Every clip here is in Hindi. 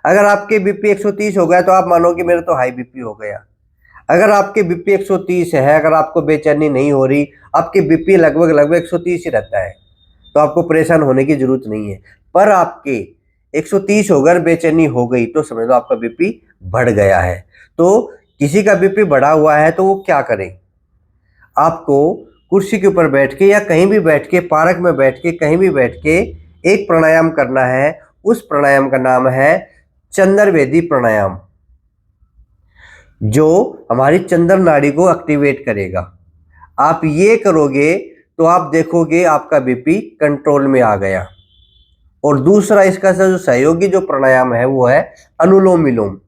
अगर आपके बीपी 130 हो गया तो आप मानो कि मेरा तो हाई बीपी हो गया। अगर आपके बीपी 130 है, अगर आपको बेचैनी नहीं हो रही, आपके बीपी लगभग 130 ही रहता है, तो आपको परेशान होने की जरूरत नहीं है। पर आपके 130 होकर बेचैनी हो गई तो समझ लो आपका बीपी बढ़ गया है। तो किसी का बीपी बढ़ा हुआ है तो वो क्या करे, आपको कुर्सी के ऊपर बैठ के या कहीं भी बैठ के, पार्क में बैठ के, कहीं भी बैठ के एक प्राणायाम करना है। उस प्राणायाम का नाम है चंद्रवेदी प्राणायाम, जो हमारी चंद्र नाड़ी को एक्टिवेट करेगा। आप ये करोगे तो आप देखोगे आपका बीपी कंट्रोल में आ गया। और दूसरा इसका जो सहयोगी जो प्राणायाम है वो है अनुलोम विलोम।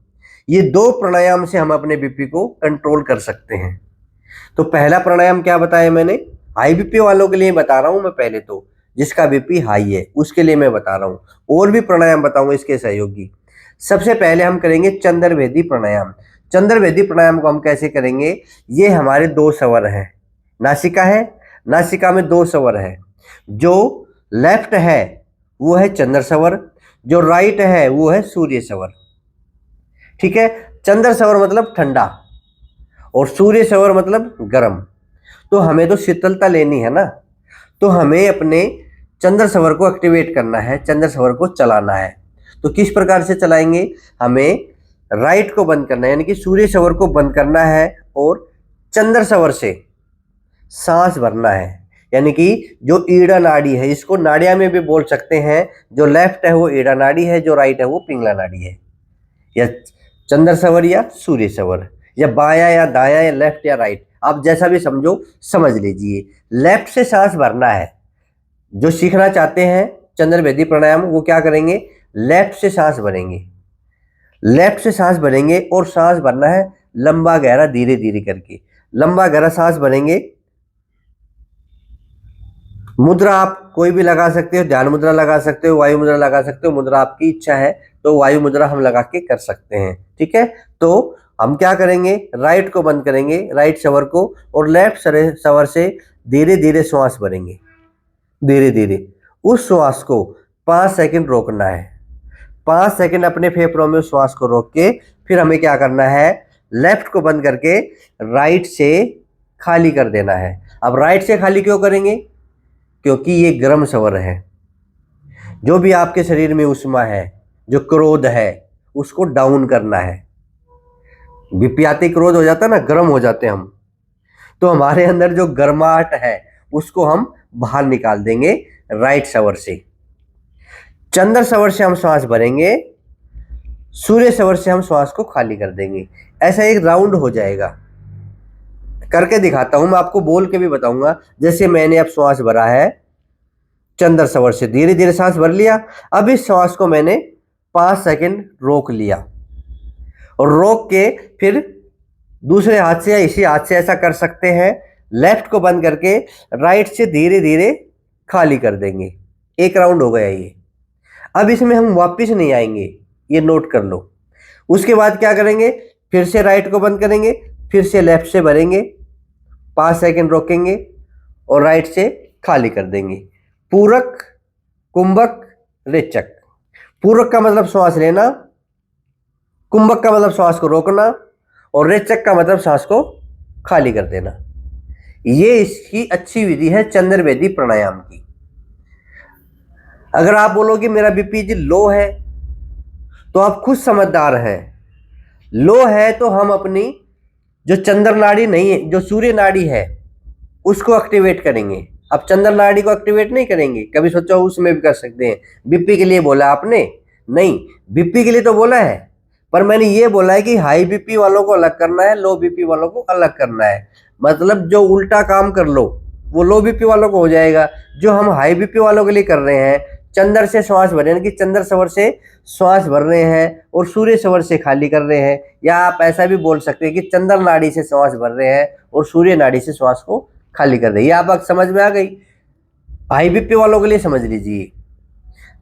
ये दो प्राणायाम से हम अपने बीपी को कंट्रोल कर सकते हैं। तो पहला प्राणायाम क्या बताया मैंने, हाई बीपी वालों के लिए बता रहा हूं मैं, पहले तो जिसका बीपी हाई है उसके लिए मैं बता रहा हूं, और भी प्राणायाम बताऊंगा इसके सहयोगी। सबसे पहले हम करेंगे चंद्रवेदी प्राणायाम। चंद्रवेदी प्राणायाम को हम कैसे करेंगे, ये हमारे दो स्वर हैं, नासिका है, नासिका में दो स्वर है। जो लेफ्ट है वो है चंद्र स्वर, जो राइट है वो है सूर्य स्वर। ठीक है, चंद्र स्वर मतलब ठंडा और सूर्य स्वर मतलब गर्म। तो हमें तो शीतलता लेनी है ना, तो हमें अपने चंद्र स्वर को एक्टिवेट करना है, चंद्र स्वर को चलाना है। तो किस प्रकार से चलाएंगे, हमें राइट को बंद करना है, यानी कि सूर्य स्वर को बंद करना है और चंद्र स्वर से सांस भरना है। यानी कि जो ईड़ा नाड़ी है, इसको नाड़िया में भी बोल सकते हैं, जो लेफ्ट है वो ईड़ा नाड़ी है, जो राइट है वो पिंगला नाड़ी है, या चंद्र स्वर या सूर्य स्वर, या बाया या दाया या लेफ्ट या राइट, आप जैसा भी समझो समझ लीजिए। लेफ्ट से सांस भरना है। जो सीखना चाहते हैं चंद्रवेदी प्राणायाम वो क्या करेंगे, लेफ्ट से सांस भरेंगे, लेफ्ट से सांस भरेंगे और सांस भरना है लंबा गहरा धीरे धीरे करके। लंबा गहरा सांस भरेंगे। मुद्रा आप कोई भी लगा सकते हो, ध्यान मुद्रा लगा सकते हो, वायु मुद्रा लगा सकते हो, मुद्रा आपकी इच्छा है तो वायु मुद्रा हम लगा के कर सकते हैं। ठीक है, तो हम क्या करेंगे, राइट को बंद करेंगे, राइट स्वर को, और लेफ्ट स्वर से धीरे धीरे श्वास भरेंगे, धीरे धीरे। उस श्वास को 5 सेकंड रोकना है। 5 सेकंड अपने फेफड़ों में श्वास को रोक के फिर हमें क्या करना है, लेफ्ट को बंद करके राइट से खाली कर देना है। अब राइट से खाली क्यों करेंगे, क्योंकि ये गर्म स्वर है। जो भी आपके शरीर में उष्मा है, जो क्रोध है, उसको डाउन करना है। बीपी आते क्रोध हो जाता है ना, गर्म हो जाते हैं हम, तो हमारे अंदर जो गर्माहट है उसको हम बाहर निकाल देंगे राइट स्वर से। चंद्र स्वर से हम श्वास भरेंगे, सूर्य स्वर से हम श्वास को खाली कर देंगे। ऐसा एक राउंड हो जाएगा। करके दिखाता हूं मैं, आपको बोल के भी बताऊंगा। जैसे मैंने अब श्वास भरा है चंद्र स्वर से, धीरे धीरे सांस भर लिया। अब इस श्वास को मैंने 5 सेकंड रोक लिया, और रोक के फिर दूसरे हाथ से या इसी हाथ से ऐसा कर सकते हैं, लेफ्ट को बंद करके राइट से धीरे धीरे खाली कर देंगे। एक राउंड हो गया ये। अब इसमें हम वापस नहीं आएंगे, ये नोट कर लो। उसके बाद क्या करेंगे, फिर से राइट को बंद करेंगे, फिर से लेफ्ट से भरेंगे, 5 सेकंड रोकेंगे और राइट से खाली कर देंगे। पूरक, कुंभक, रेचक। पूरक का मतलब श्वास लेना, कुंभक का मतलब श्वास को रोकना, और रेचक का मतलब सांस को खाली कर देना। ये इसकी अच्छी विधि है चंद्रवेदी प्राणायाम की। अगर आप बोलोगे मेरा बीपी जी लो है, तो आप खुद समझदार हैं। लो है तो हम अपनी जो चंद्र नाड़ी नहीं है, जो सूर्य नाड़ी है, उसको एक्टिवेट करेंगे। अब चंद्र नाड़ी को एक्टिवेट नहीं करेंगे, कभी सोचो उसमें भी कर सकते हैं। बीपी के लिए बोला आपने नहीं, बीपी के लिए तो बोला है, पर मैंने ये बोला है कि हाई बीपी वालों को अलग करना है, लो बीपी वालों को अलग करना है। मतलब जो उल्टा काम कर लो वो लो बीपी वालों को हो जाएगा। जो हम हाई बीपी वालों के लिए कर रहे हैं, चंद्र से श्वास भर रहे हैं, कि चंद्र स्वर से श्वास भर रहे हैं और सूर्य स्वर से खाली कर रहे हैं, या आप ऐसा भी बोल सकते हैं कि चंद्र नाड़ी से श्वास भर रहे हैं और सूर्य नाड़ी से श्वास को खाली कर रहे हैं। ये आप समझ में आ गई। हाई बीपी वालों के लिए समझ लीजिए,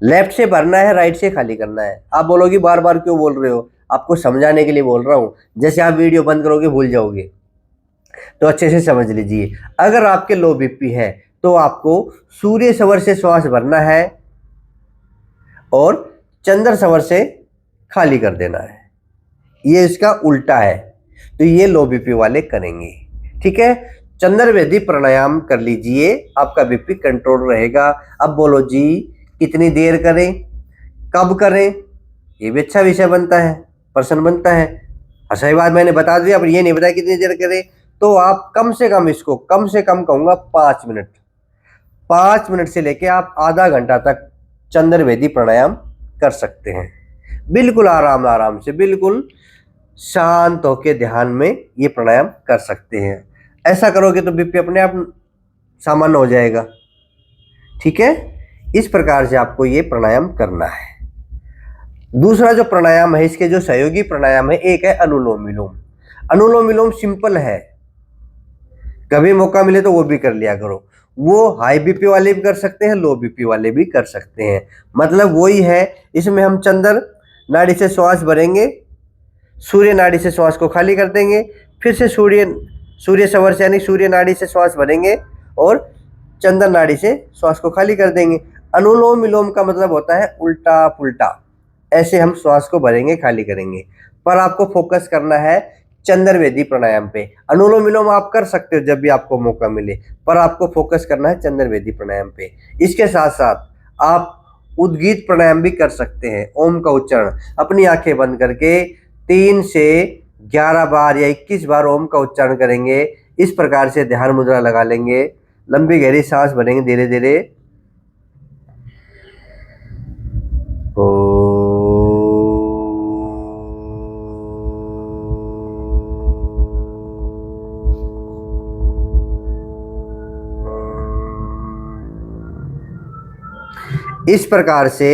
लेफ्ट से भरना है, राइट से खाली करना है। आप बोलोगे बार बार क्यों बोल रहे हो, आपको समझाने के लिए बोल रहा हूँ। जैसे आप वीडियो बंद करोगे भूल जाओगे, तो अच्छे से समझ लीजिए। अगर आपके लो बीपी है तो आपको सूर्य स्वर से श्वास भरना है और चंद्र स्वर से खाली कर देना है। ये इसका उल्टा है, तो ये लो बीपी वाले करेंगे। ठीक है, चंद्रवेदी प्राणायाम कर लीजिए, आपका बीपी कंट्रोल रहेगा। अब बोलो जी कितनी देर करें, कब करें, ये भी अच्छा विषय बनता है, प्रश्न बनता है। सही बात मैंने बता दिया, अब ये नहीं बताया कितनी देर करें। तो आप कम से कम इसको, कम से कम कहूंगा 5 मिनट, 5 मिनट से लेके आप आधा घंटा तक चंद्रवेदी प्राणायाम कर सकते हैं। बिल्कुल आराम आराम से, बिल्कुल शांत होकर ध्यान में ये प्राणायाम कर सकते हैं। ऐसा करोगे तो बीपी अपने आप सामान्य हो जाएगा। ठीक है, इस प्रकार से आपको ये प्राणायाम करना है। दूसरा जो प्राणायाम है, इसके जो सहयोगी प्राणायाम है, एक है अनुलोम विलोम। अनुलोम विलोम सिंपल है, कभी मौका मिले तो वो भी कर लिया करो। वो हाई बीपी वाले भी कर सकते हैं, लो बीपी वाले भी कर सकते हैं। मतलब वही है, इसमें हम चंद्र नाड़ी से श्वास भरेंगे, सूर्य नाड़ी से श्वास को खाली कर देंगे, फिर से सूर्य सवर से यानी सूर्य नाड़ी से श्वास भरेंगे और चंद्र नाड़ी से श्वास को खाली कर देंगे। अनुलोम विलोम का मतलब होता है उल्टा पुल्टा, ऐसे हम श्वास को भरेंगे, खाली करेंगे। पर आपको फोकस करना है चंद्रवेदी प्राणायाम पे। अनुलोम विलोम आप कर सकते हो जब भी आपको मौका मिले, पर आपको फोकस करना है चंद्रवेदी प्राणायाम पे। इसके साथ साथ आप उद्गीत प्राणायाम भी कर सकते हैं। ओम का उच्चारण अपनी आंखें बंद करके 3 से 11 बार या 21 बार ओम का उच्चारण करेंगे। इस प्रकार से ध्यान मुद्रा लगा लेंगे, लंबी गहरी सांस भरेंगे धीरे धीरे। इस प्रकार से,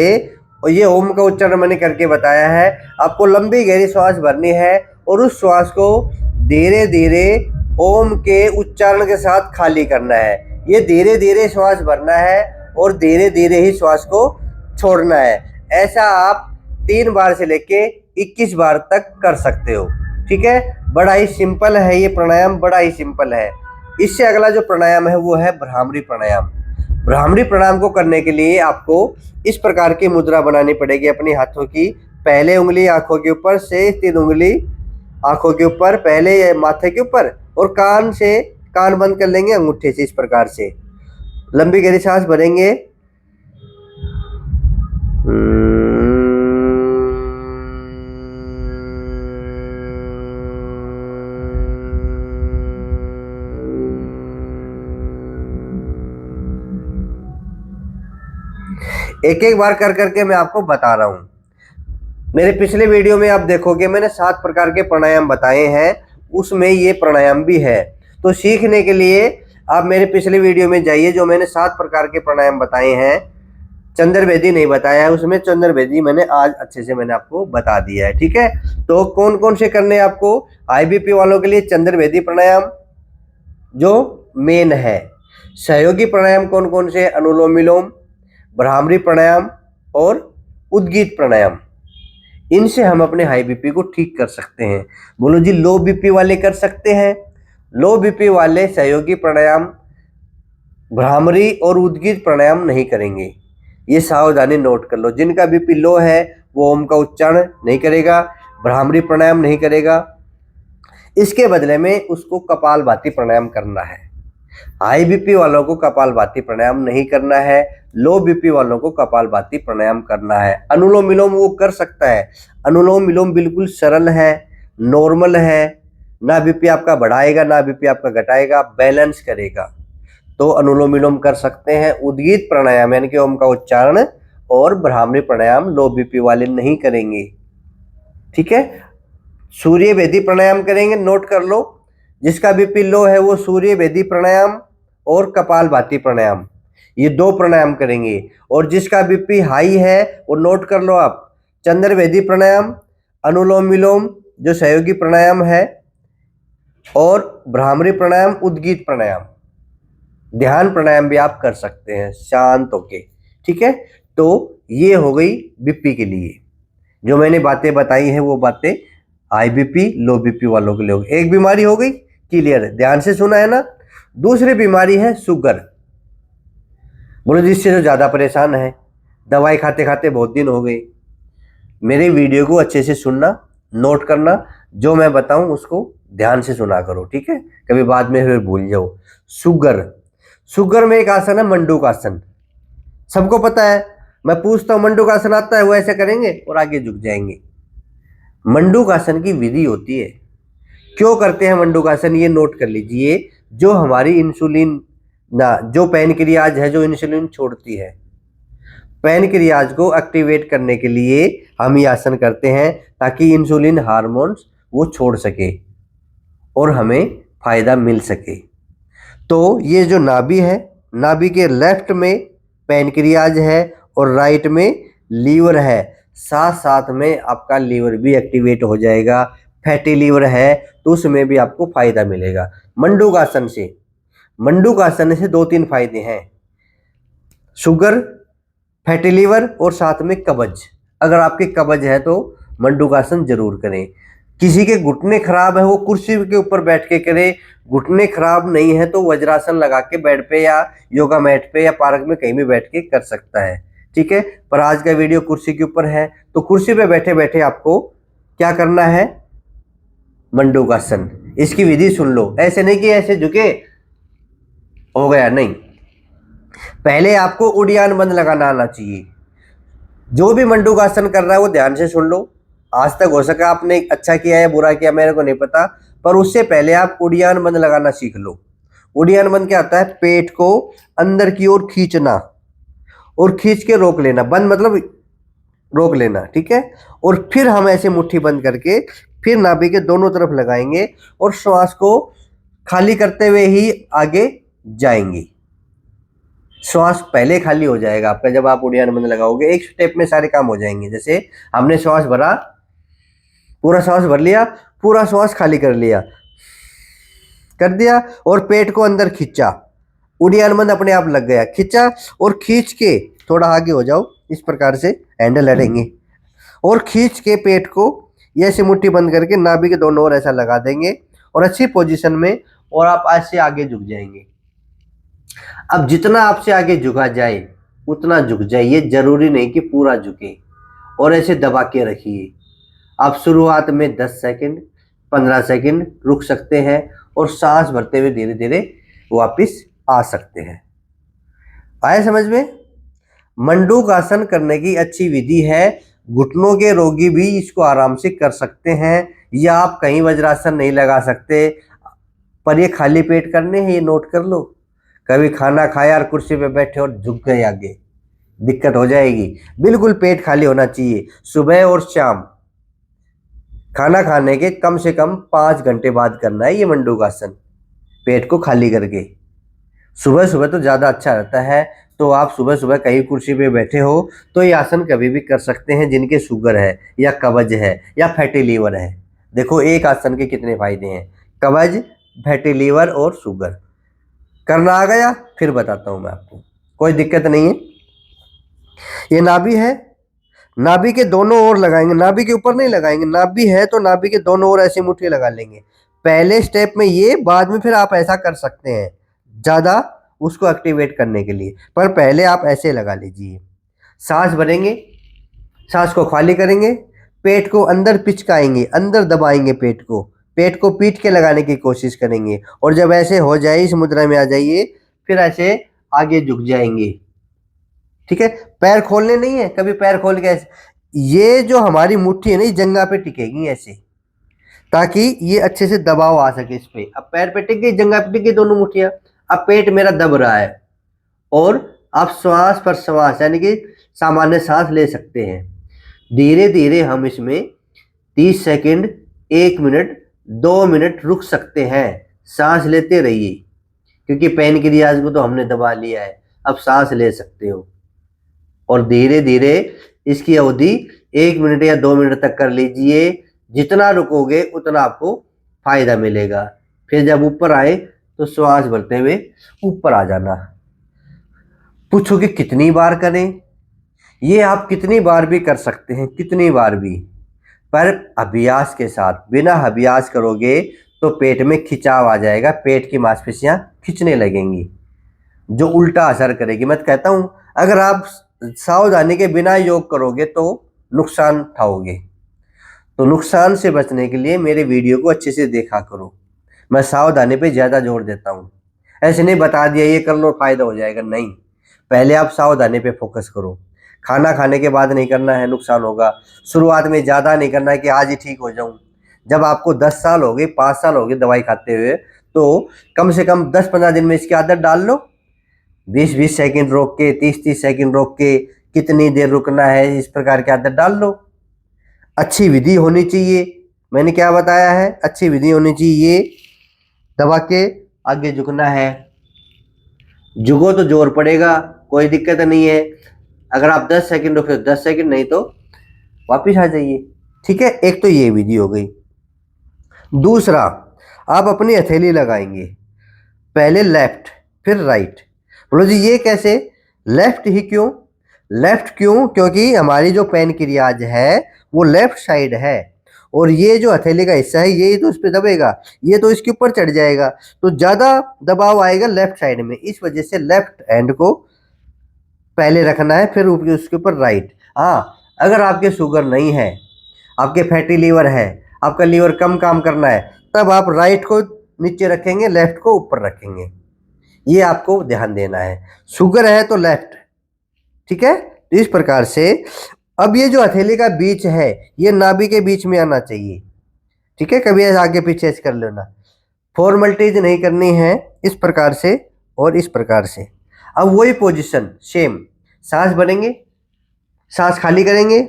और ये ओम का उच्चारण मैंने करके बताया है। आपको लंबी गहरी श्वास भरनी है और उस श्वास को धीरे धीरे ओम के उच्चारण के साथ खाली करना है। ये धीरे धीरे श्वास भरना है और धीरे धीरे ही श्वास को छोड़ना है। ऐसा आप 3 बार से लेके 21 बार तक कर सकते हो। ठीक है, बड़ा ही सिंपल है ये प्राणायाम, बड़ा ही सिंपल है। इससे अगला जो प्राणायाम है वो है भ्रामरी प्राणायाम। भ्रामरी प्राणायाम को करने के लिए आपको इस प्रकार की मुद्रा बनानी पड़ेगी अपने हाथों की। पहले उंगली आंखों के ऊपर, से 3 उंगली आंखों के ऊपर, पहले माथे के ऊपर, और कान बंद कर लेंगे अंगूठे से। इस प्रकार से लंबी गहरी सांस भरेंगे। एक एक बार कर करके मैं आपको बता रहा हूं। मेरे पिछले वीडियो में आप देखोगे मैंने 7 प्रकार के प्राणायाम बताए हैं, उसमें ये प्राणायाम भी है। तो सीखने के लिए आप मेरे पिछले वीडियो में जाइए, जो मैंने 7 प्रकार के प्राणायाम बताए हैं। चंद्रवेदी नहीं बताया है उसमें, चंद्रवेदी मैंने आज अच्छे से मैंने आपको बता दिया है। ठीक है, तो कौन कौन से करने हैं आपको? हाई बीपी वालों के लिए चंद्रवेदी प्राणायाम जो मेन है। सहयोगी प्राणायाम कौन कौन से? अनुलोम विलोम, भ्रामरी प्राणायाम और उद्गीत प्राणायाम। इनसे हम अपने हाई बीपी को ठीक कर सकते हैं। बोलो जी लो बीपी वाले कर सकते हैं? लो बीपी वाले सहयोगी प्राणायाम, भ्रामरी और उद्गीत प्राणायाम नहीं करेंगे। ये सावधानी नोट कर लो। जिनका बीपी लो है वो ओम का उच्चारण नहीं करेगा, भ्रामरी प्राणायाम नहीं करेगा, इसके बदले में उसको कपालभाति प्राणायाम करना है। हाई बीपी वालों को कपालभाति प्राणायाम नहीं करना है, लो बीपी वालों को कपालभाति प्राणायाम करना है। अनुलोम विलोम वो कर सकता है। अनुलोम विलोम बिल्कुल सरल है, नॉर्मल है, ना बीपी आपका बढ़ाएगा ना बीपी आपका घटाएगा, बैलेंस करेगा। तो अनुलोम विलोम कर सकते हैं। उद्गीत प्राणायाम यानी कि ओम का उच्चारण और भ्रामरी प्राणायाम लो बीपी वाले नहीं करेंगे। ठीक है, सूर्य वेदी प्राणायाम करेंगे, नोट कर लो। जिसका बीपी लो है वो सूर्य वेदी प्राणायाम और कपालभाति प्राणायाम, ये 2 प्राणायाम करेंगे। और जिसका बीपी हाई है वो नोट कर लो आप, चंद्रवेदी प्राणायाम, अनुलोम विलोम जो सहयोगी प्राणायाम है, और भ्रामरी प्राणायाम, उद्गीत प्राणायाम, ध्यान प्राणायाम भी आप कर सकते हैं शांत होके। ठीक है, तो ये हो गई बीपी के लिए। जो मैंने बातें बताई हैं वो बातें हाई बीपी लो बीपी वालों के लिए हो गई। एक बीमारी हो गई क्लियर, ध्यान से सुना है ना। दूसरी बीमारी है शुगर। बोलो जिससे जो ज्यादा परेशान है, दवाई खाते खाते बहुत दिन हो गए, मेरे वीडियो को अच्छे से सुनना, नोट करना, जो मैं बताऊं उसको ध्यान से सुना करो, ठीक है, कभी बाद में फिर भूल जाओ। शुगर, शुगर में एक आसन है मंडूक आसन, सबको पता है। मैं पूछता हूं मंडूक आसन आता है, वो ऐसे करेंगे और आगे झुक जाएंगे। मंडूक आसन की विधि होती है, क्यों करते हैं मंडूक आसन, ये नोट कर लीजिए। जो हमारी इंसुलिन ना, जो पैनक्रियाज है जो इंसुलिन छोड़ती है, पैनक्रियाज को एक्टिवेट करने के लिए हम ये आसन करते हैं, ताकि इंसुलिन हार्मोन्स वो छोड़ सके और हमें फायदा मिल सके। तो ये जो नाभि है, नाभि के लेफ्ट में पैनक्रियाज है और राइट में लीवर है, साथ साथ में आपका लीवर भी एक्टिवेट हो जाएगा। फैटी लीवर है तो उसमें भी आपको फायदा मिलेगा मंडूक आसन से। मंडूक आसन से 2-3 फायदे हैं, शुगर, फैटी लीवर और साथ में कब्ज। अगर आपकी कब्ज है तो मंडूक आसन जरूर करें। किसी के घुटने खराब है वो कुर्सी के ऊपर बैठ के करे, घुटने खराब नहीं है तो वज्रासन लगा के बेड पे या योगा मैट पे या पार्क में कहीं भी बैठ के कर सकता है, ठीक है। पर आज का वीडियो कुर्सी के ऊपर है, तो कुर्सी पे बैठे बैठे आपको क्या करना है, मंडूक आसन। इसकी विधि सुन लो, ऐसे नहीं कि ऐसे झुके हो गया, नहीं। पहले आपको उड़ियान बंद लगाना आना चाहिए। जो भी मंडूक आसन कर रहा है वो ध्यान से सुन लो। आज तक हो सका आपने अच्छा किया है बुरा किया मेरे को नहीं पता, पर उससे पहले आप उड़ियान बंद लगाना सीख लो। उड़ियान बंद क्या होता है, पेट को अंदर की ओर खींचना और खींच के रोक लेना, बंद मतलब रोक लेना, ठीक है। और फिर हम ऐसे मुट्ठी बंद करके फिर नाभि के दोनों तरफ लगाएंगे और श्वास को खाली करते हुए ही आगे जाएंगे। श्वास पहले खाली हो जाएगा आपका जब आप उड़ियान बंद लगाओगे, एक स्टेप में सारे काम हो जाएंगे। जैसे हमने श्वास भरा, पूरा श्वास भर लिया, पूरा श्वास खाली कर लिया, कर दिया और पेट को अंदर खींचा, उड़ियान बंद अपने आप लग गया। खींचा और खींच के थोड़ा आगे हो जाओ, इस प्रकार से हैंडल लड़ेंगे और खींच के पेट को ये ऐसे मुट्ठी बंद करके नाभि के दोनों ओर ऐसा लगा देंगे और अच्छी पोजीशन में, और आप आज से आगे झुक जाएंगे। अब जितना आपसे आगे झुका जाए उतना झुक जाइए, जरूरी नहीं कि पूरा झुके, और ऐसे दबा के रखिए। आप शुरुआत में 10 सेकंड 15 सेकंड रुक सकते हैं और सांस भरते हुए धीरे धीरे वापस आ सकते हैं। आए समझ में? मंडूक आसन करने की अच्छी विधि है, घुटनों के रोगी भी इसको आराम से कर सकते हैं, या आप कहीं वज्रासन नहीं लगा सकते, पर ये खाली पेट करने हैं, ये नोट कर लो। कभी खाना खाया और कुर्सी पे बैठे और झुक गए आगे, दिक्कत हो जाएगी। बिल्कुल पेट खाली होना चाहिए। सुबह और शाम खाना खाने के कम से कम 5 घंटे बाद करना है ये मंडूक आसन, पेट को खाली करके। सुबह सुबह तो ज़्यादा अच्छा रहता है, तो आप सुबह सुबह कहीं कुर्सी पे बैठे हो तो ये आसन कभी भी कर सकते हैं, जिनके शुगर है या कब्ज है या फैटी लीवर है। देखो एक आसन के कितने फायदे हैं, कब्ज, फैटी लीवर और शुगर। करना आ गया? फिर बताता हूं मैं आपको, कोई दिक्कत नहीं है। ये नाभि है, नाभि के दोनों ओर लगाएंगे, नाभि के ऊपर नहीं लगाएंगे। नाभि है तो नाभि के दोनों ओर ऐसी मुट्ठी लगा लेंगे। पहले स्टेप में ये, बाद में फिर आप ऐसा कर सकते हैं ज़्यादा उसको एक्टिवेट करने के लिए, पर पहले आप ऐसे लगा लीजिए। सांस भरेंगे, सांस को खाली करेंगे, पेट को अंदर पिचकाएंगे, अंदर दबाएंगे पेट को पीट के लगाने की कोशिश करेंगे, और जब ऐसे हो जाए, इस मुद्रा में आ जाइए, फिर ऐसे आगे झुक जाएंगे, ठीक है। पैर खोलने नहीं है, कभी पैर खोल के ऐसे, ये जो हमारी मुट्ठी है ना, ये जंघा पे टिकेगी ऐसे, ताकि ये अच्छे से दबाव आ सके इस पे। अब पैर पे टिक गई, जंघा पे टिक गई दोनों मुट्ठियां। अब पेट मेरा दब रहा है और आप श्वास पर श्वास यानी कि सामान्य सांस ले सकते हैं। धीरे धीरे हम इसमें 30 सेकंड, 1 मिनट, 2 मिनट रुक सकते हैं। सांस लेते रहिए, क्योंकि पैनक्रियाज को तो हमने दबा लिया है, अब सांस ले सकते हो। और धीरे धीरे इसकी अवधि 1 मिनट या 2 मिनट तक कर लीजिए। जितना रुकोगे उतना आपको फायदा मिलेगा। फिर जब ऊपर आए तो श्वास भरते हुए ऊपर आ जाना। पूछोगे कितनी बार करें? ये आप कितनी बार भी कर सकते हैं, कितनी बार भी, पर अभ्यास के साथ। बिना अभ्यास करोगे तो पेट में खिंचाव आ जाएगा, पेट की मांसपेशियां खिंचने लगेंगी, जो उल्टा असर करेगी। मैं कहता हूं अगर आप सावधानी के बिना योग करोगे तो नुकसान उठाओगे। तो नुकसान से बचने के लिए मेरे वीडियो को अच्छे से देखा करो। मैं सावधानी पे ज़्यादा जोर देता हूँ। ऐसे नहीं बता दिया ये कर लो फायदा हो जाएगा, नहीं। पहले आप सावधानी पे फोकस करो। खाना खाने के बाद नहीं करना है, नुकसान होगा। शुरुआत में ज़्यादा नहीं करना है कि आज ही ठीक हो जाऊँ। जब आपको 10 साल हो गए, 5 साल हो गए दवाई खाते हुए, तो कम से कम 10-15 दिन में इसकी आदत डाल लो। 20-20 सेकंड रोक के, 30-30 सेकंड रोक के, कितनी देर रुकना है, इस प्रकार की आदत डाल लो। अच्छी विधि होनी चाहिए। मैंने क्या बताया है? अच्छी विधि होनी चाहिए। दबा के आगे झुकना है, झुको तो जोर पड़ेगा, कोई दिक्कत नहीं है। अगर आप 10 सेकंड रुके 10 सेकंड, नहीं तो वापिस आ जाइए। ठीक है, एक तो ये विधि हो गई। दूसरा, आप अपनी हथेली लगाएंगे, पहले लेफ्ट फिर राइट। बोलो जी ये कैसे? लेफ्ट ही क्यों? लेफ्ट क्यों? क्योंकि हमारी जो पैनक्रियाज है वो लेफ्ट साइड है, और ये जो हथेली का हिस्सा है यही तो उस पर दबेगा, ये तो इसके ऊपर चढ़ जाएगा, तो ज़्यादा दबाव आएगा लेफ्ट साइड में। इस वजह से लेफ्ट हैंड को पहले रखना है, फिर उसके ऊपर राइट। हाँ, अगर आपके शुगर नहीं है, आपके फैटी लीवर है, आपका लीवर कम काम करना है, तब आप राइट को नीचे रखेंगे, लेफ्ट को ऊपर रखेंगे। ये आपको ध्यान देना है। शुगर है तो लेफ्ट, ठीक है। तो इस प्रकार से अब ये जो हथेली का बीच है ये नाभि के बीच में आना चाहिए, ठीक है। कभी ऐसे आगे पीछे कर लेना, फॉर्मेलिटीज नहीं करनी है। इस प्रकार से और इस प्रकार से। अब वही पोजीशन सेम, सांस भरेंगे, सांस खाली करेंगे,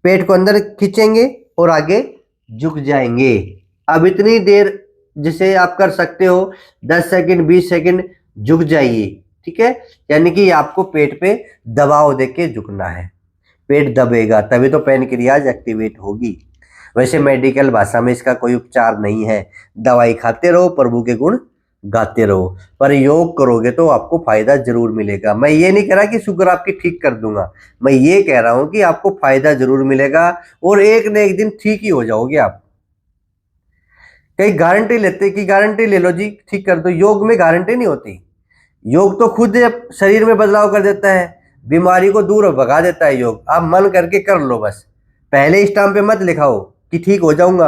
पेट को अंदर खींचेंगे और आगे झुक जाएंगे। अब इतनी देर जिसे आप कर सकते हो, 10 सेकंड 20 सेकंड झुक जाइए, ठीक है। यानी कि आपको पेट पे दबाव देके झुकना है। पेट दबेगा तभी तो पैनक्रियाज एक्टिवेट होगी। वैसे मेडिकल भाषा में इसका कोई उपचार नहीं है। दवाई खाते रहो, प्रभु के गुण गाते रहो, पर योग करोगे तो आपको फायदा जरूर मिलेगा। मैं ये नहीं कह रहा कि शुगर आपकी ठीक कर दूंगा, मैं ये कह रहा हूं कि आपको फायदा जरूर मिलेगा और एक न एक दिन ठीक ही हो जाओगे आप। कई गारंटी लेते कि गारंटी ले लो जी ठीक कर दो, योग में गारंटी नहीं होती। योग तो खुद शरीर में बदलाव कर देता है, बीमारी को दूर भगा देता है योग। आप मन करके कर लो, बस पहले स्टाम्प पे मत लिखाओ कि ठीक हो जाऊंगा।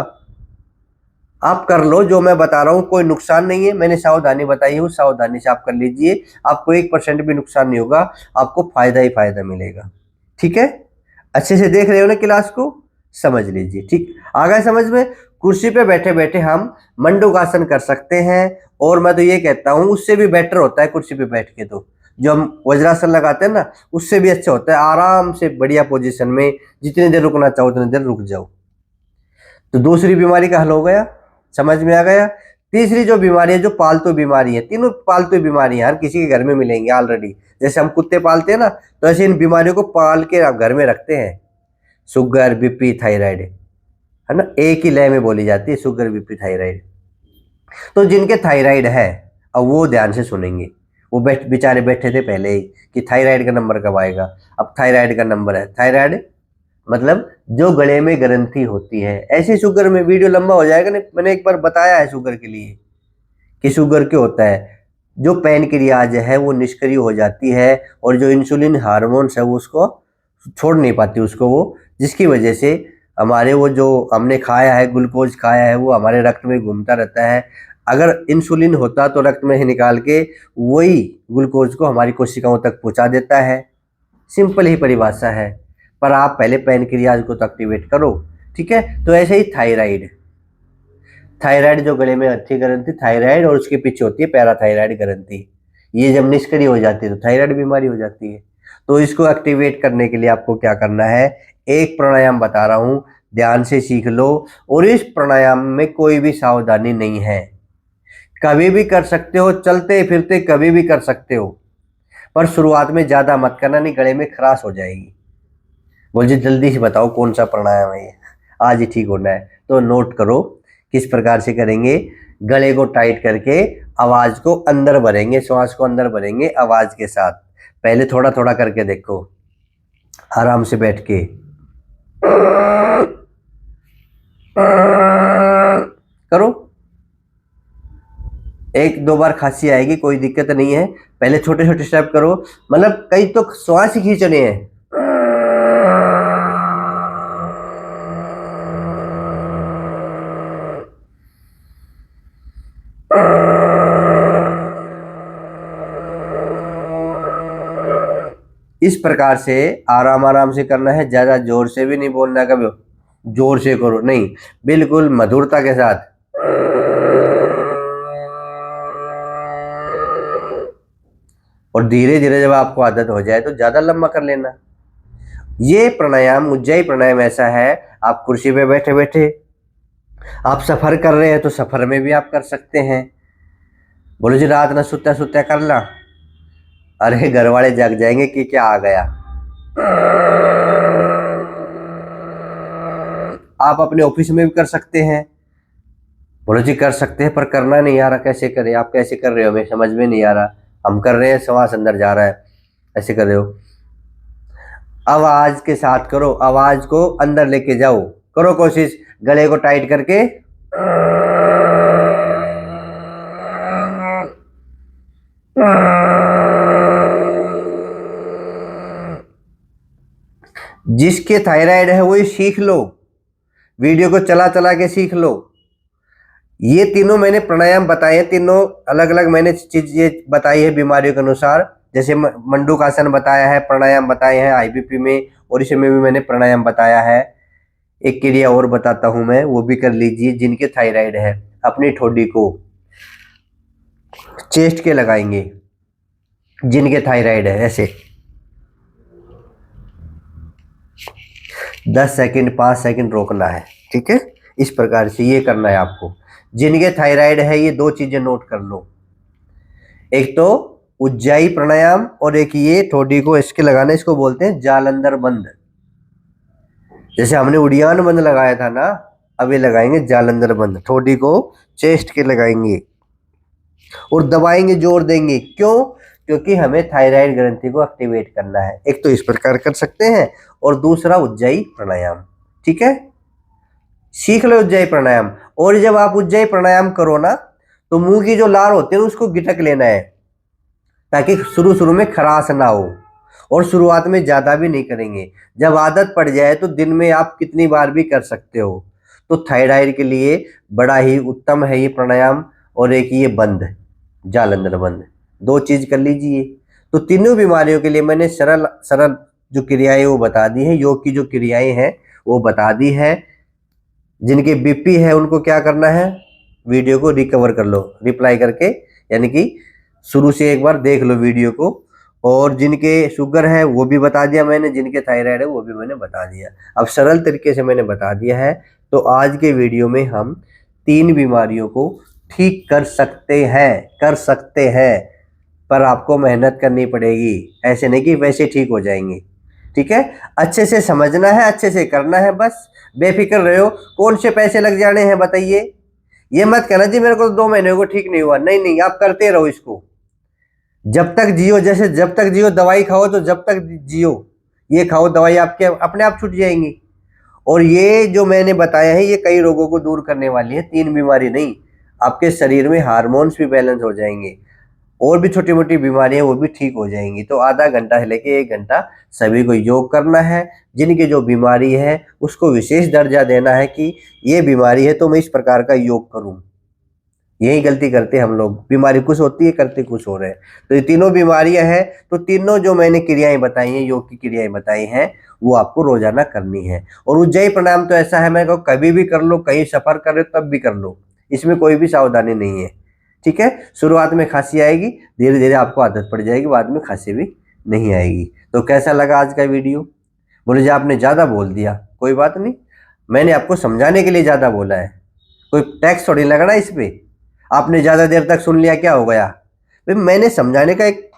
आप कर लो जो मैं बता रहा हूँ, कोई नुकसान नहीं है। मैंने सावधानी बताई है, उस सावधानी से आप कर लीजिए, आपको 1% भी नुकसान नहीं होगा, आपको फायदा ही फायदा मिलेगा। ठीक है, अच्छे से देख रहे हो ना क्लास को, समझ लीजिए। ठीक, आ गया समझ में? कुर्सी पे बैठे बैठे हम मंडूकासन कर सकते हैं, और मैं तो ये कहता हूँ उससे भी बेटर होता है कुर्सी पे बैठ के। तो जो हम वज्रासन लगाते हैं ना, उससे भी अच्छा होता है। आराम से बढ़िया पोजीशन में जितनी देर रुकना चाहो उतनी देर रुक जाओ। तो दूसरी बीमारी का हल हो गया, समझ में आ गया। तीसरी जो बीमारी है, जो पालतू बीमारी है, तीनों पालतू बीमारियां हर किसी के घर में मिलेंगी ऑलरेडी। जैसे हम कुत्ते पालते हैं ना, तो ऐसे इन बीमारियों को पाल के आप घर में रखते हैं। शुगर, बीपी, थायराइड, है ना, एक ही लय में बोली जाती है, शुगर, बीपी, थायराइड। तो जिनके थायराइड है, अब वो ध्यान से सुनेंगे। वो बेचारे बैठे थे पहले ही कि थायराइड का नंबर कब आएगा। अब थायराइड का नंबर है, थायराइड मतलब जो गले में ग्रंथि होती है। ऐसे शुगर में वीडियो लंबा हो जाएगा, नहीं मैंने एक बार बताया है शुगर के लिए कि शुगर क्यों होता है। जो पैनक्रियाज है वो निष्क्रिय हो जाती है, और जो इंसुलिन हार्मोन्स है वो उसको छोड़ नहीं पाती उसको, वो जिसकी वजह से हमारे वो जो हमने खाया है, ग्लूकोज खाया है, वो हमारे रक्त में घूमता रहता है। अगर इंसुलिन होता तो रक्त में ही निकाल के वही ग्लूकोज को हमारी कोशिकाओं तक पहुंचा देता है। सिंपल ही परिभाषा है, पर आप पहले पैनक्रियाज को तो एक्टिवेट करो, ठीक है। तो ऐसे ही थायराइड, थायराइड जो गले में अच्छी ग्रंथि थायराइड, और उसके पीछे होती है पैराथायराइड ग्रंथि। ये जब निष्क्रिय हो जाती है तो थायराइड बीमारी हो जाती है। तो इसको एक्टिवेट करने के लिए आपको क्या करना है, एक प्राणायाम बता रहा हूं, ध्यान से सीख लो। और इस प्राणायाम में कोई भी सावधानी नहीं है, कभी भी कर सकते हो, चलते फिरते कभी भी कर सकते हो, पर शुरुआत में ज्यादा मत करना, नहीं गले में खराश हो जाएगी। मुझे जल्दी से बताओ कौन सा प्राणायाम है ये, आज ही ठीक होना है। तो नोट करो किस प्रकार से करेंगे। गले को टाइट करके आवाज को अंदर भरेंगे, श्वास को अंदर भरेंगे आवाज के साथ। पहले थोड़ा थोड़ा करके देखो, आराम से बैठ के करो। एक दो बार खांसी आएगी, कोई दिक्कत नहीं है। पहले छोटे छोटे स्टेप करो, मतलब कई तो श्वास ही खींचने हैं, इस प्रकार से आराम आराम से करना है, ज्यादा जोर से भी नहीं बोलना, कभी जोर से करो नहीं, बिल्कुल मधुरता के साथ। और धीरे धीरे जब आपको आदत हो जाए तो ज्यादा लंबा कर लेना। ये प्राणायाम, उज्जाई प्राणायाम ऐसा है, आप कुर्सी पे बैठे बैठे, आप सफर कर रहे हैं तो सफर में भी आप कर सकते हैं। बोलो जी रात ना सुत्ता सुत्ता कर ला, अरे घर वाले जग जाएंगे कि क्या आ गया। आप अपने ऑफिस में भी कर सकते हैं। बोलो जी कर सकते हैं पर करना नहीं आ रहा, कैसे करें? आप कैसे कर रहे हो हमें समझ में नहीं आ रहा। हम कर रहे हैं, श्वास अंदर जा रहा है, ऐसे कर रहे हो। आवाज के साथ करो, आवाज को अंदर लेके जाओ, करो कोशिश गले को टाइट करके। जिसके थायराइड है वही सीख लो, वीडियो को चला चला के सीख लो। ये तीनों मैंने प्राणायाम बताए हैं, तीनों अलग अलग मैंने चीजें बताई है बीमारियों के अनुसार। जैसे मंडूकासन बताया है, प्राणायाम बताए हैं आईबीपी में, और इसमें भी मैंने प्राणायाम बताया है। एक क्रिया और बताता हूं मैं, वो भी कर लीजिए। जिनके थायराइड है अपनी ठोडी को चेस्ट के लगाएंगे, जिनके थायराइड है ऐसे 10 सेकंड 5 सेकंड रोकना है, ठीक है। इस प्रकार से ये करना है आपको। जिनके थायराइड है ये दो चीजें नोट कर लो, एक तो उज्जाई प्राणायाम और एक ये ठोडी को इसके लगाना, इसको बोलते हैं जालंधर बंद। जैसे हमने उड़ियान बंद लगाया था ना, अब ये लगाएंगे जालंधर बंद। ठोडी को चेस्ट के लगाएंगे और दबाएंगे, जोर देंगे। क्यों? क्योंकि हमें थायराइड ग्रंथि को एक्टिवेट करना है। एक तो इस प्रकार कर सकते हैं, और दूसरा उज्जाई प्राणायाम, ठीक है। सीख लो उज्जाई प्राणायाम। और जब आप उज्जाई प्राणायाम करो ना, तो मुंह की जो लार होती है उसको गिटक लेना है, ताकि शुरू शुरू में खराश ना हो। और शुरुआत में ज्यादा भी नहीं करेंगे, जब आदत पड़ जाए तो दिन में आप कितनी बार भी कर सकते हो। तो थायराइड के लिए बड़ा ही उत्तम है ये प्राणायाम। और एक ये बंद, जालंधर बंद, दो चीज कर लीजिए। तो तीनों बीमारियों के लिए मैंने सरल सरल जो क्रियाएं वो बता दी है, योग की जो क्रियाएं हैं वो बता दी है। जिनके बीपी है उनको क्या करना है, वीडियो को रिकवर कर लो रिप्लाई करके, यानी कि शुरू से एक बार देख लो वीडियो को। और जिनके शुगर है वो भी बता दिया मैंने, जिनके थायराइड है वो भी मैंने बता दिया। अब सरल तरीके से मैंने बता दिया है। तो आज के वीडियो में हम 3 बीमारियों को ठीक कर सकते हैं, पर आपको मेहनत करनी पड़ेगी। ऐसे नहीं कि वैसे ठीक हो जाएंगे, ठीक है। अच्छे से समझना है, अच्छे से करना है, बस बेफिक्र रहे हो। कौन से पैसे लग जाने हैं बताइए? ये मत कहना जी मेरे को 2 महीने को ठीक नहीं हुआ। नहीं नहीं, आप करते रहो इसको जब तक जियो। जैसे जब तक जियो दवाई खाओ, तो जब तक जियो ये खाओ दवाई, आपके अपने आप छूट जाएंगी। और ये जो मैंने बताया है ये कई रोगों को दूर करने वाली है, 3 बीमारी नहीं। आपके शरीर में हार्मोन्स भी बैलेंस हो जाएंगे, और भी छोटी मोटी बीमारियां वो भी ठीक हो जाएंगी। तो आधा घंटा से लेके 1 घंटा सभी को योग करना है। जिनकी जो बीमारी है उसको विशेष दर्जा देना है कि ये बीमारी है तो मैं इस प्रकार का योग करूं। यही गलती करते हम लोग, बीमारी कुछ होती है करते कुछ हो रहे हैं। तो ये तीनों बीमारियां हैं, तो तीनों जो मैंने क्रियाएं बताई हैं, योग की क्रियाएं बताई हैं, वो आपको रोजाना करनी है। और उज्जाई प्राणायाम तो ऐसा है, मैं कहूँ कभी भी कर लो, कहीं सफर कर रहे हो तब भी कर लो, इसमें कोई भी सावधानी नहीं है, ठीक है। शुरुआत में खांसी आएगी, धीरे धीरे आपको आदत पड़ जाएगी, बाद में खांसी भी नहीं आएगी। तो कैसा लगा आज का वीडियो? बोले जी आपने ज्यादा बोल दिया, कोई बात नहीं, मैंने आपको समझाने के लिए ज्यादा बोला है, कोई टैक्स थोड़ी लगना इस पे। आपने ज्यादा देर तक सुन लिया क्या हो गया? भाई मैंने समझाने का एक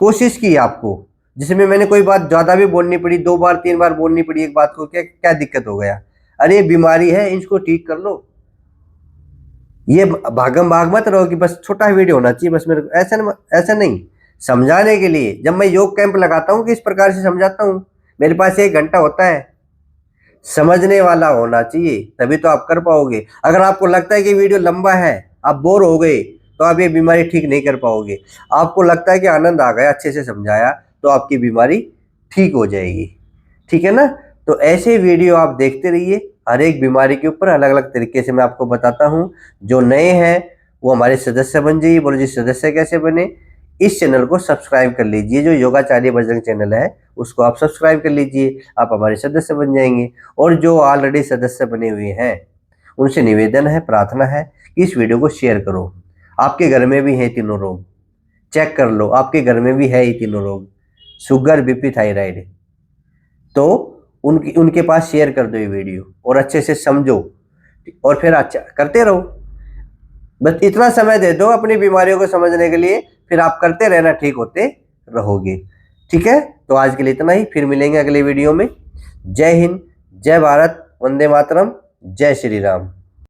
कोशिश की आपको, जिसमें मैंने कोई बात ज्यादा भी बोलनी पड़ी, 2 बार 3 बार बोलनी पड़ी एक बात को, क्या क्या दिक्कत हो गया? अरे बीमारी है, इसको ठीक कर लो। ये भागम भाग मत रहो कि बस छोटा वीडियो होना चाहिए बस मेरे को, ऐसा नहीं। समझाने के लिए जब मैं योग कैंप लगाता हूँ कि इस प्रकार से समझाता हूँ, मेरे पास 1 घंटा होता है, समझने वाला होना चाहिए, तभी तो आप कर पाओगे। अगर आपको लगता है कि वीडियो लंबा है, आप बोर हो गए, तो आप ये बीमारी ठीक नहीं कर पाओगे। आपको लगता है कि आनंद आ गया, अच्छे से समझाया, तो आपकी बीमारी ठीक हो जाएगी, ठीक है ना। तो ऐसे वीडियो आप देखते रहिए, हर एक बीमारी के ऊपर अलग अलग तरीके से मैं आपको बताता हूँ। जो नए हैं वो हमारे सदस्य बन जाइए। बोलो जी सदस्य कैसे बने? इस चैनल को सब्सक्राइब कर लीजिए, जो योगाचार्य बजरंग चैनल है उसको आप सब्सक्राइब कर लीजिए, आप हमारे सदस्य बन जाएंगे। और जो ऑलरेडी सदस्य बने हुए हैं उनसे निवेदन है, प्रार्थना है कि इस वीडियो को शेयर करो। आपके घर में भी है तीनों रोग, चेक कर लो, आपके घर में भी है ये तीनों रोग, शुगर, बीपी, थायराइड। तो उनके पास शेयर कर दो ये वीडियो और अच्छे से समझो और फिर अच्छा करते रहो। बस इतना समय दे दो अपनी बीमारियों को समझने के लिए, फिर आप करते रहना, ठीक होते रहोगे। ठीक है, तो आज के लिए इतना ही, फिर मिलेंगे अगले वीडियो में। जय हिंद, जय भारत, वंदे मातरम, जय श्री राम।